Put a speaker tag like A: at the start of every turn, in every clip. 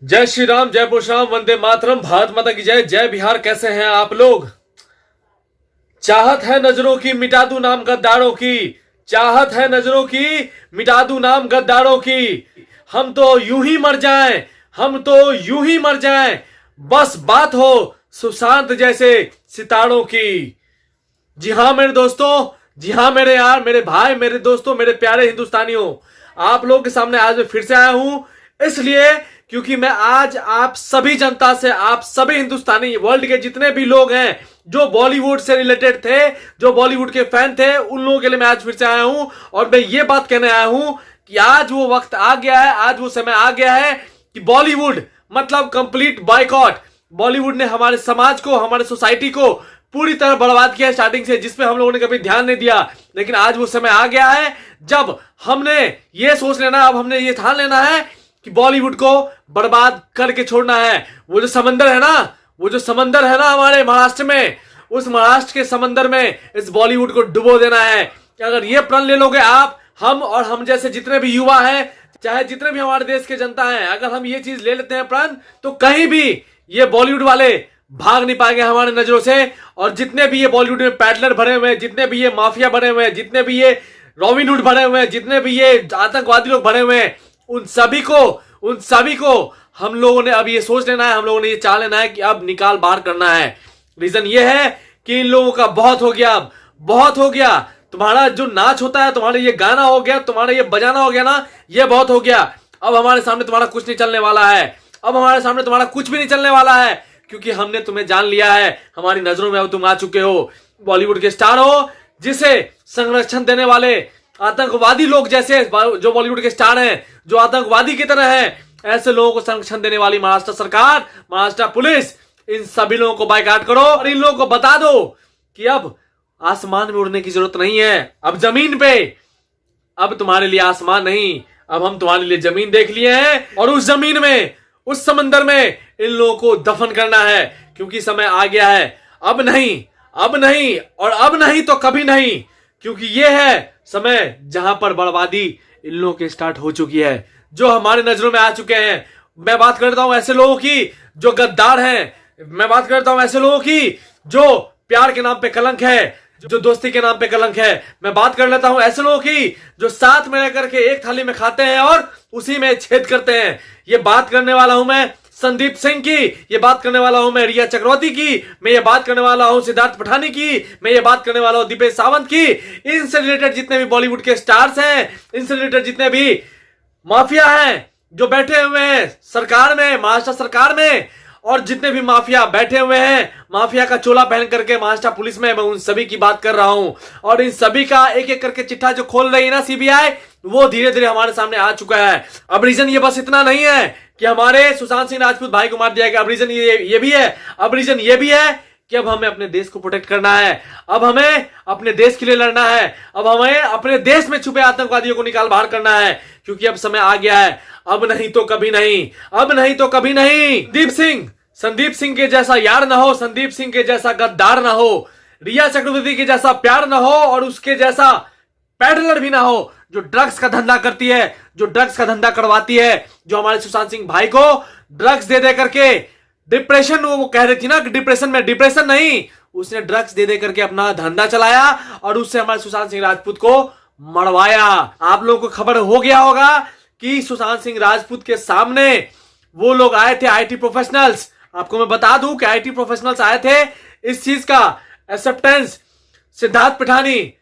A: जय श्री राम, जय परशुराम, वंदे मातरम, भारत माता की जय। जय बिहार। कैसे हैं आप लोग? चाहत है नजरों की मिटा दूं नाम गद्दारों की, चाहत है नजरों की मिटा दूं नाम गद्दारों की। हम तो यूं ही मर जाएं, हम तो यूं ही मर जाएं, बस बात हो सुशांत जैसे सितारों की। जी हाँ मेरे दोस्तों, जी हाँ मेरे यार, मेरे भाई, मेरे दोस्तों, मेरे प्यारे हिंदुस्तानियों, आप लोगों के सामने आज मैं फिर से आया हूं इसलिए क्योंकि मैं आज आप सभी जनता से, आप सभी हिंदुस्तानी, वर्ल्ड के जितने भी लोग हैं जो बॉलीवुड से रिलेटेड थे, जो बॉलीवुड के फैन थे, उन लोगों के लिए मैं आज फिर से आया हूं। और मैं ये बात कहने आया हूं कि आज वो वक्त आ गया है, आज वो समय आ गया है कि बॉलीवुड मतलब कंप्लीट बॉयकॉट। बॉलीवुड ने हमारे समाज को, हमारे सोसाइटी को पूरी तरह बर्बाद किया स्टार्टिंग से, जिसपे हम लोगों ने कभी ध्यान नहीं दिया। लेकिन आज वो समय आ गया है जब हमने ये सोच लेना, अब हमने ये ठान लेना है कि बॉलीवुड को बर्बाद करके छोड़ना है। वो जो समंदर है ना, वो जो समंदर है ना हमारे महाराष्ट्र में, उस महाराष्ट्र के समंदर में इस बॉलीवुड को डुबो देना है। अगर ये प्रण ले लोगे आप, हम और हम जैसे जितने भी युवा हैं, चाहे जितने भी हमारे देश के जनता हैं, अगर हम ये चीज ले लेते हैं प्रण, तो कहीं भी ये बॉलीवुड वाले भाग नहीं पाएंगे हमारे नजरों से। और जितने भी ये बॉलीवुड में पैडलर भरे हुए हैं, जितने भी ये माफिया बने हुए हैं, जितने भी ये रॉबिन हुड भरे हुए हैं, जितने भी ये आतंकवादी लोग भरे हुए हैं, उन सभी को हम लोगों ने अब ये सोच लेना है, हम लोगों ने ये चाह लेना है कि अब निकाल बाहर करना है। रीजन ये है कि इन लोगों का बहुत हो गया, अब बहुत हो गया। तुम्हारा जो नाच होता है, तुम्हारा ये गाना हो गया, तुम्हारा ये बजाना हो गया ना, ये बहुत हो गया। अब हमारे सामने तुम्हारा कुछ नहीं चलने वाला है, अब हमारे सामने तुम्हारा कुछ भी नहीं चलने वाला है, क्योंकि हमने तुम्हें जान लिया है। हमारी नजरों में अब तुम आ चुके हो, बॉलीवुड के स्टार हो, जिसे संरक्षण देने वाले आतंकवादी लोग जैसे जो बॉलीवुड के स्टार हैं, जो आतंकवादी की तरह हैं, ऐसे लोगों को संरक्षण देने वाली महाराष्ट्र सरकार, महाराष्ट्र पुलिस, इन सभी लोगों को बायकॉट करो और इन लोगों को बता दो कि अब आसमान में उड़ने की जरूरत नहीं है, अब जमीन पे, अब तुम्हारे लिए आसमान नहीं, अब हम तुम्हारे लिए जमीन देख लिए हैं। और उस जमीन में, उस समंदर में इन लोगों को दफन करना है, क्योंकि समय आ गया है। अब नहीं, अब नहीं, और अब नहीं तो कभी नहीं, क्योंकि ये है समय जहां पर बर्बादी इन लोगों की स्टार्ट हो चुकी है, जो हमारे नजरों में आ चुके हैं। मैं बात करता हूं ऐसे लोगों की जो गद्दार हैं, मैं बात करता हूं ऐसे लोगों की जो प्यार के नाम पे कलंक है, जो दोस्ती के नाम पे कलंक है। मैं बात कर लेता हूं ऐसे लोगों की जो साथ में रह करके एक थाली में खाते हैं और उसी में छेद करते हैं। ये बात करने वाला हूं मैं संदीप सिंह की, ये बात करने वाला हूं मैं रिया चक्रवर्ती की, मैं ये बात करने वाला हूं सिद्धार्थ पठानी की, मैं ये बात करने वाला हूं दीपेश सावंत की। इनसे रिलेटेड जितने भी बॉलीवुड के स्टार्स हैं, इनसे रिलेटेड जितने भी माफिया हैं जो बैठे हुए हैं सरकार में, महाराष्ट्र सरकार में, और जितने भी माफिया बैठे हुए हैं माफिया का चोला पहन करके महाराष्ट्र पुलिस में, मैं उन सभी की बात कर रहा हूं। और इन सभी का एक एक करके चिट्ठा जो खोल रही है ना सीबीआई, वो धीरे धीरे हमारे सामने आ चुका है। अब रीजन ये बस इतना नहीं है कि हमारे सुशांत सिंह राजपूत भाई को मार दिया गया, अब रीजन ये भी है, अब रीजन ये भी है कि अब हमें अपने देश को प्रोटेक्ट करना है, अब हमें अपने देश के लिए लड़ना है, अब हमें अपने देश में छुपे आतंकवादियों को निकाल बाहर करना है, क्योंकि अब समय आ गया है। अब नहीं तो कभी नहीं, अब नहीं तो कभी नहीं। संदीप सिंह के जैसा यार ना हो, संदीप सिंह के जैसा गद्दार ना हो, रिया चक्रवर्ती के जैसा प्यार ना हो, और उसके जैसा पैडलर भी ना हो जो ड्रग्स का धंधा करती है, जो ड्रग्स का धंधा करवाती है, जो हमारे सुशांत सिंह भाई को ड्रग्स दे दे करके डिप्रेशन, वो कह रही थी ना कि डिप्रेशन में, डिप्रेशन नहीं, उसने ड्रग्स दे दे करके अपना धंधा चलाया और उससे हमारे सुशांत सिंह राजपूत को मरवाया। आप लोगों को खबर हो गया होगा कि सुशांत सिंह राजपूत के सामने वो लोग आए थे, आईटी प्रोफेशनल्स। आपको मैं बता दूं कि आईटी प्रोफेशनल्स आए थे इस चीज का एक्सेप्टेंस सिद्धार्थ पिठानी,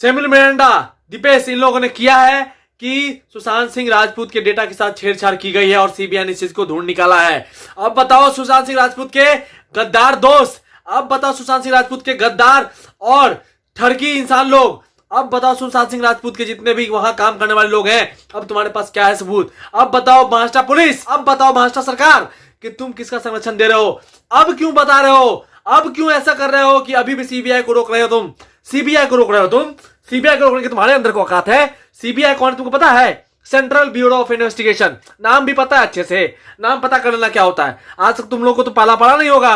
A: सेमिल मिरांडा, दीपेश, इन लोगों ने किया है कि सुशांत सिंह राजपूत के डेटा के साथ छेड़छाड़ की गई है और सीबीआई ने इस चीज को ढूंढ निकाला है। अब बताओ सुशांत सिंह राजपूत के गद्दार दोस्त, अब बताओ सुशांत सिंह राजपूत के गद्दार और ठरकी इंसान लोग, अब बताओ सुशांत सिंह राजपूत के जितने भी वहां काम करने वाले लोग हैं, अब तुम्हारे पास क्या है सबूत? अब बताओ महाराष्ट्र पुलिस, अब बताओ महाराष्ट्र सरकार कि तुम किसका संरक्षण दे रहे हो? अब क्यों बता रहे हो, अब क्यों ऐसा कर रहे हो कि अभी भी सीबीआई को रोक रहे हो तुम? सीबीआई को रोक रहे हो तुम, सीबीआई को रोकने की तुम्हारे अंदर को औकात है? सीबीआई कौन है तुमको पता है? सेंट्रल ब्यूरो ऑफ इन्वेस्टिगेशन, नाम भी पता है अच्छे से, नाम पता कर लेना क्या होता है। आज तक तुम लोग को तो पाला पड़ा नहीं होगा,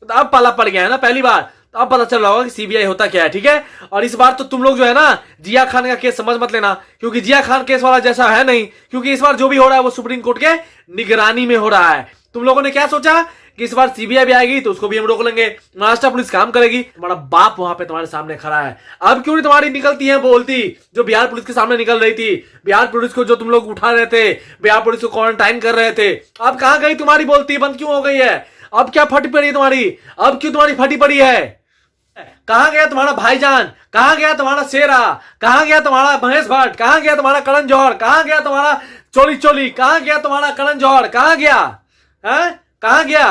A: अब पाला पड़ गया है ना पहली बार, तो अब पता चल रहा होगा कि सीबीआई होता क्या है, ठीक है। और इस बार तो तुम लोग जो है ना जिया खान का केस समझ मत लेना, क्योंकि जिया खान केस वाला जैसा है नहीं, क्योंकि इस बार जो भी हो रहा है वो सुप्रीम कोर्ट के निगरानी में हो रहा है। तुम लोगों ने क्या सोचा कि इस बार सीबीआई भी आएगी तो उसको भी हम रोक लेंगे, महाराष्ट्र पुलिस काम करेगी, तुम्हारा बाप वहां पे तुम्हारे सामने खड़ा है। अब क्यों नहीं तुम्हारी निकलती है बोलती, जो बिहार पुलिस के सामने निकल रही थी, बिहार पुलिस को जो तुम लोग उठा रहे थे, बिहार पुलिस को क्वारंटाइन कर रहे थे, अब कहां गई तुम्हारी बोलती, बंद क्यों हो गई है? अब क्या फटी पड़ी है तुम्हारी? अब क्यों तुम्हारी फटी पड़ी है? कहां गया तुम्हारा भाईजान? कहां गया तुम्हारा शेरा? कहां गया तुम्हारा महेश भट्ट? कहां गया तुम्हारा करण जौहर? कहां गया तुम्हारा चोली चोली? कहां गया तुम्हारा करण जौहर? कहां गया है? कहां गया?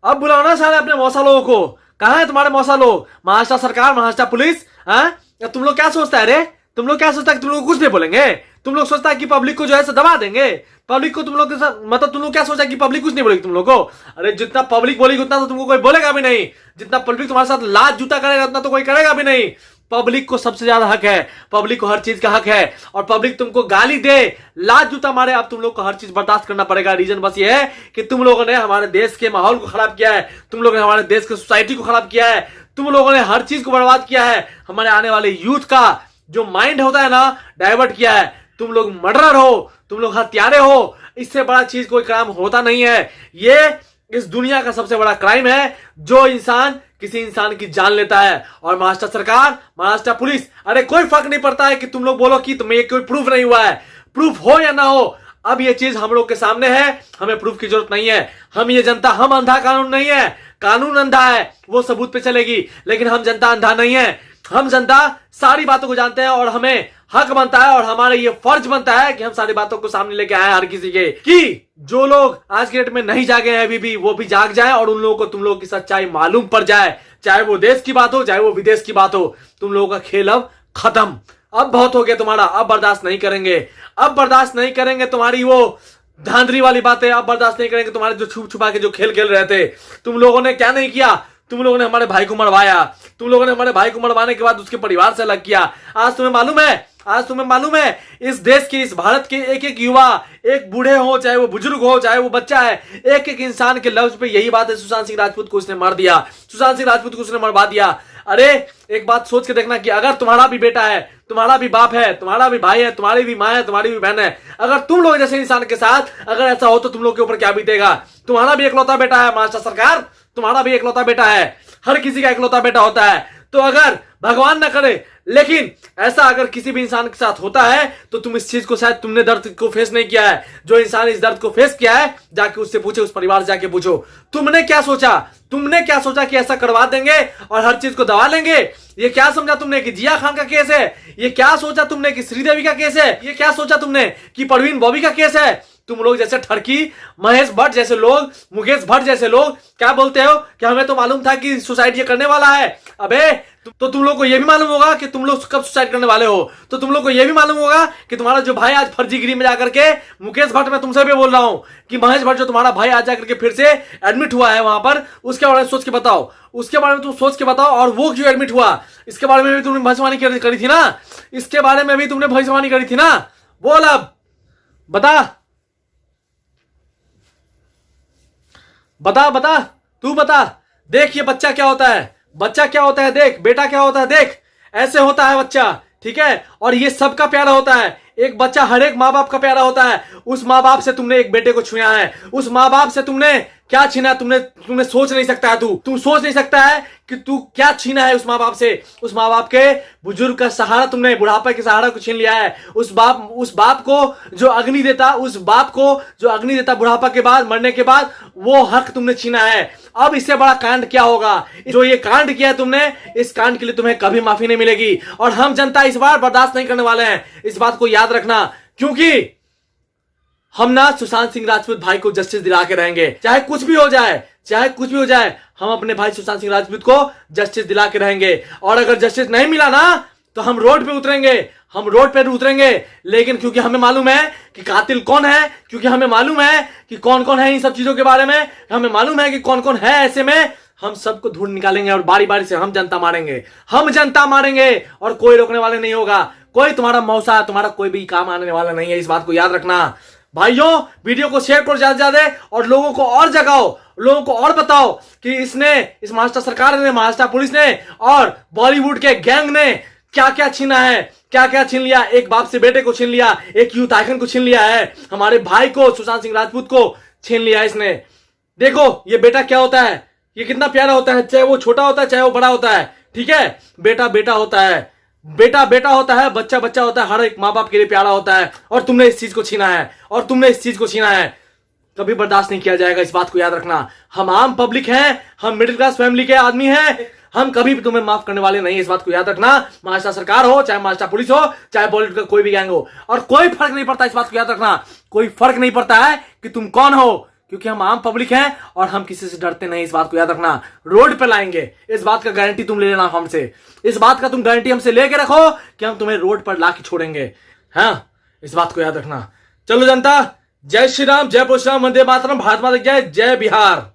A: अब बुलाओ ना सारे अपने मौसा लोगों को। कहां है तुम्हारे मौसा लोग? महाराष्ट्र सरकार, महाराष्ट्र पुलिस, हैं? तुम लोग क्या सोचता है रे? तुम लोग क्या सोचता है कि तुम लोग कुछ नहीं बोलेंगे? तुम लोग सोचता है कि पब्लिक को जो है दबा देंगे? पब्लिक को तुम लोग के साथ मतलब तुम लोग क्या सोचा कि पब्लिक कुछ नहीं बोलेगी तुम लोग को? अरे जितना पब्लिक बोलेगी उतना तो तुमको कोई बोलेगा भी नहीं। जितना पब्लिक तुम्हारे साथ लात जूता करेगा उतना तो कोई करेगा भी नहीं। पब्लिक को सबसे ज्यादा हक है, पब्लिक को हर चीज का हक है। और पब्लिक तुमको गाली दे, लात जूता मारे, अब तुम लोग को हर चीज बर्दाश्त करना पड़ेगा। रीजन बस ये है कि तुम लोगों ने हमारे देश के माहौल को खराब किया है, तुम लोगों ने हमारे देश की सोसाइटी को खराब किया है, तुम लोगों ने हर चीज को बर्बाद किया है। हमारे आने वाले यूथ का जो माइंड होता है ना, डाइवर्ट किया है। तुम लोग मर्डरर हो, तुम लोग हत्यारे हो, इससे बड़ा चीज कोई क्राइम होता नहीं है। ये इस दुनिया का सबसे बड़ा क्राइम है जो इंसान किसी इंसान की जान लेता है। और महाराष्ट्र सरकार, महाराष्ट्र पुलिस, अरे कोई फर्क नहीं पड़ता है कि तुम लोग बोलो कि तुम्हें कोई प्रूफ नहीं हुआ है, प्रूफ हो या ना हो, अब ये चीज हम लोग के सामने है, हमें प्रूफ की जरूरत नहीं है। हम ये जनता, हम अंधा कानून नहीं है, कानून अंधा है, वो सबूत पे चलेगी, लेकिन हम जनता अंधा नहीं है। हम जनता सारी बातों को जानते हैं और हमें हक बनता है और हमारा ये फर्ज बनता है कि हम सारी बातों को सामने लेके आए हर किसी के, कि जो लोग आज के डेट में नहीं जागे हैं अभी भी, वो भी जाग जाए और उन लोगों को तुम लोगों की सच्चाई मालूम पड़ जाए। चाहे वो देश की बात हो, चाहे वो विदेश की बात हो, तुम लोगों का खेल अब खत्म। अब बहुत हो गया तुम्हारा, अब बर्दाश्त नहीं करेंगे, अब बर्दाश्त नहीं करेंगे तुम्हारी वो धांधली वाली बातें, अब बर्दाश्त नहीं करेंगे तुम्हारे जो छुप छुपा के जो खेल खेल रहे थे। तुम लोगों ने क्या नहीं किया? तुम लोगों ने हमारे भाई को मरवाया, तुम लोगों ने हमारे भाई को मरवाने के बाद उसके परिवार से अलग किया। आज तुम्हें मालूम है, आज तुम्हें मालूम है इस देश के, इस भारत के एक एक युवा, एक बूढ़े हो, चाहे वो बुजुर्ग हो, चाहे वो बच्चा है, एक एक इंसान के लफ्ज पे यही बात है, सुशांत सिंह राजपूत को उसने मार दिया, सुशांत सिंह राजपूत को उसने मरवा दिया। अरे एक बात सोच के देखना कि अगर तुम्हारा भी बेटा है, तुम्हारा भी बाप है, तुम्हारा भी भाई है, तुम्हारी भी माँ है, तुम्हारी भी बहन है, अगर तुम लोग जैसे इंसान के साथ अगर ऐसा हो तो तुम लोग के ऊपर क्या बीतेगा? तुम्हारा भी एकलौता बेटा है महाराष्ट्र सरकार, तुम्हारा भी एकलौता बेटा है, हर किसी का एकलौता बेटा होता है। तो अगर भगवान ना करे लेकिन ऐसा अगर किसी भी इंसान के साथ होता है तो तुम इस चीज को, शायद तुमने दर्द को फेस नहीं किया है, जो इंसान इस दर्द को फेस किया है जाके उससे पूछो, उस परिवार से जाके पूछो, तुमने क्या सोचा? तुमने क्या सोचा कि ऐसा करवा देंगे और हर चीज को दबा लेंगे? ये क्या समझा तुमने कि जिया खान का केस है? ये क्या सोचा तुमने कि श्रीदेवी का केस है? ये क्या सोचा तुमने कि परवीन बॉबी का केस है? तुम लोग जैसे ठरकी, महेश भट्ट जैसे लोग, मुकेश भट्ट जैसे लोग क्या बोलते हो कि हमें तो मालूम था कि सुसाइड ये करने वाला है। अबे तो तुम लोग को यह भी मालूम होगा कि तुम लोग कब सुसाइड करने वाले हो। तो तुम लोग को यह भी मालूम होगा कि तुम्हारा जो भाई आज फर्जीगिरी में जाकर के, मुकेश भट्ट, मैं तुमसे भी बोल रहा हूं कि महेश भट्ट जो तुम्हारा भाई आज जाकर के फिर से एडमिट हुआ है वहां पर, उसके बारे में सोच के बताओ, उसके बारे में तुम सोच के बताओ। और वो क्यों एडमिट हुआ, इसके बारे में भी तुमने भविष्यवाणी करी थी ना, इसके बारे में भी तुमने भविष्यवाणी करी थी ना। बोल अब बता बता बता, तू बता। देख ये बच्चा क्या होता है, बच्चा क्या होता है, देख बेटा क्या होता है, देख ऐसे होता है बच्चा, ठीक है। और ये सबका प्यारा होता है, एक बच्चा हर एक माँ बाप का प्यारा होता है। उस माँ बाप से तुमने एक बेटे को छुआ है, उस माँ बाप से तुमने क्या छीना, तुमने सोच नहीं सकता है, तू सोच नहीं सकता है कि तू क्या छीना है उस माँ बाप से। उस माँ बाप के बुजुर्ग का सहारा तुमने, बुढ़ापा के सहारा को छीन लिया है। उस बाप को जो अग्नि देता, उस बाप को जो अग्नि देता बुढ़ापा के बाद, मरने के बाद, वो हक तुमने छीना है। अब इससे बड़ा कांड क्या होगा? जो ये कांड किया है तुमने, इस कांड के लिए तुम्हें कभी माफी नहीं मिलेगी। और हम जनता इस बार बर्दाश्त नहीं करने वाले हैं, इस बात को याद रखना। क्योंकि हम ना सुशांत सिंह राजपूत भाई को जस्टिस दिला के रहेंगे, चाहे कुछ भी हो जाए, चाहे कुछ भी हो जाए, हम अपने भाई सुशांत सिंह राजपूत को जस्टिस दिला के रहेंगे। और अगर जस्टिस नहीं मिला ना तो हम रोड पे उतरेंगे, हम रोड पे उतरेंगे। लेकिन क्योंकि हमें मालूम है कि कातिल कौन है, क्योंकि हमें मालूम है कि कौन कौन है इन सब चीजों के बारे में, हमें मालूम है कि कौन कौन है, ऐसे में हम सबको ढूंढ निकालेंगे और बारी बारी से हम जनता मारेंगे, हम जनता मारेंगे और कोई रोकने वाले नहीं होगा। कोई तुम्हारा मौसा, तुम्हारा कोई भी काम आने वाला नहीं है, इस बात को याद रखना। भाइयों वीडियो को शेयर करो ज्यादा से ज्यादा और लोगों को और जगाओ,
B: लोगों को और बताओ कि इस मास्टर सरकार ने, मास्टर पुलिस ने और बॉलीवुड के गैंग ने क्या क्या छीना है, क्या क्या छीन लिया। एक बाप से बेटे को छीन लिया, एक यूथ आइकन को छीन लिया है, हमारे भाई को, सुशांत सिंह राजपूत को छीन लिया इसने। देखो ये बेटा क्या होता है, ये कितना प्यारा होता है, चाहे वो छोटा होता है चाहे वो बड़ा होता है, ठीक है। बेटा बेटा होता है, बेटा बेटा होता है, बच्चा बच्चा होता है, हर एक माँ बाप के लिए प्यारा होता है। और तुमने इस चीज को छीना है, और तुमने इस चीज को छीना है, कभी बर्दाश्त नहीं किया जाएगा। इस बात को याद रखना। हम आम पब्लिक हैं, हम मिडिल क्लास फैमिली के आदमी हैं, हम कभी भी तुम्हें माफ करने वाले नहीं। इस बात को याद रखना। मास्टर सरकार हो, चाहे मास्टर पुलिस हो, चाहे बॉलीवुड का कोई भी गैंग हो, और कोई फर्क नहीं पड़ता। इस बात को याद रखना, कोई फर्क नहीं पड़ता है कि तुम कौन हो, क्योंकि हम आम पब्लिक हैं और हम किसी से डरते नहीं। इस बात को याद रखना। रोड पे लाएंगे, इस बात का गारंटी तुम ले लेना हमसे। इस बात का तुम गारंटी हमसे लेके रखो कि हम तुम्हें रोड पर लाके छोड़ेंगे। हाँ, इस बात को याद रखना। चलो जनता, जय श्री राम, जय परशुराम, वंदे मातरम, भारत माता की जय, जय बिहार।